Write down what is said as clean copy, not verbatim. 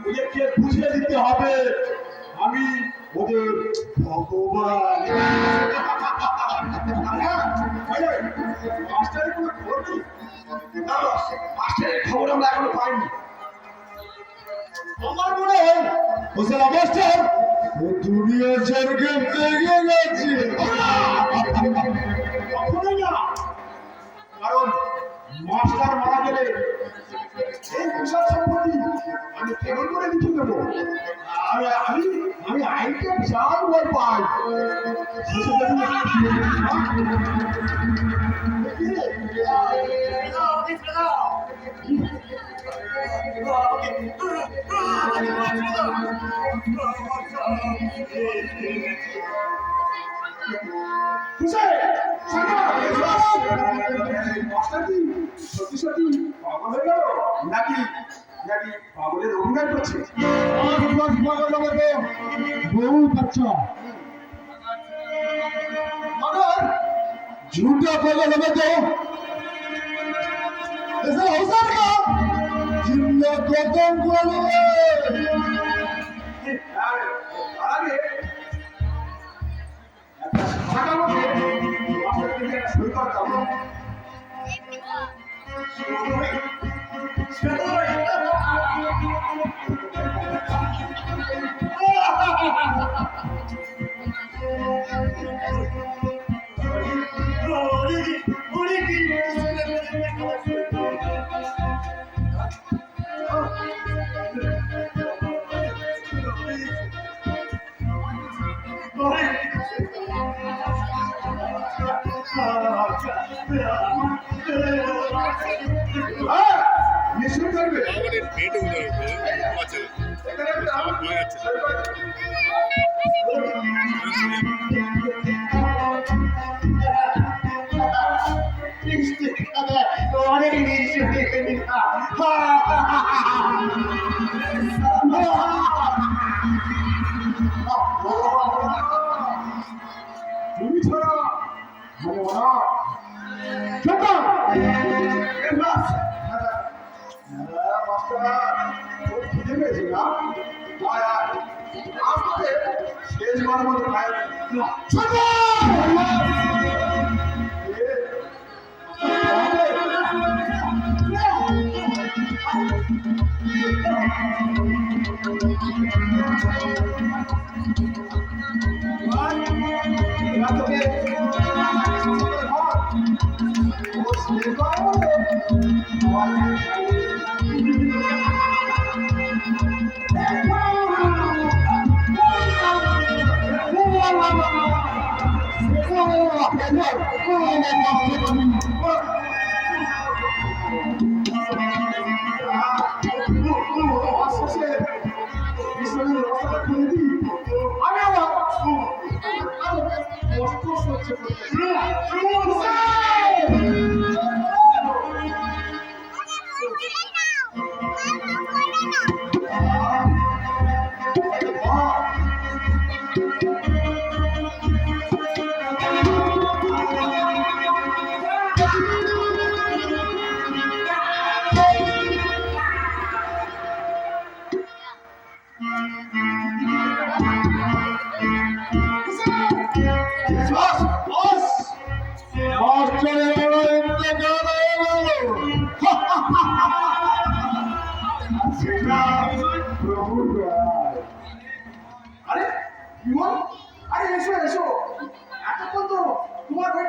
ওদেরকে বুঝিয়ে দিতে হবে আমি ওদের ভগবান। মাস্টারের কোনো খবর নেই? মাস্টারের খবর আমরা এখনো পাইনি। আমার মনে হয় হোসেন মাস্টার ও দুনিয়া স্বর্গে এগিয়ে গেছে। কখনোই না, কারণ মাস্টার মারা গেলে এই বিশাল সম্পত্তি আমি কেমন করে লিখে দেবো? আমি আমি আমি আইনকে বিশাল ভয় পাই। সত্যি সত্যি পাগল হয়ে গেল নাকি নাকি পাগলের অভিনয় করছে? বহু বাচ্চা मगर झूठा पागल হবে তো ऐसा हो सकता जिंदा खत्म कर আরে একটা সাদা মধ্যে আপনাদের একটা সই করতাম তুমি ছাড়া শেষবার মতো আরে এসো এসো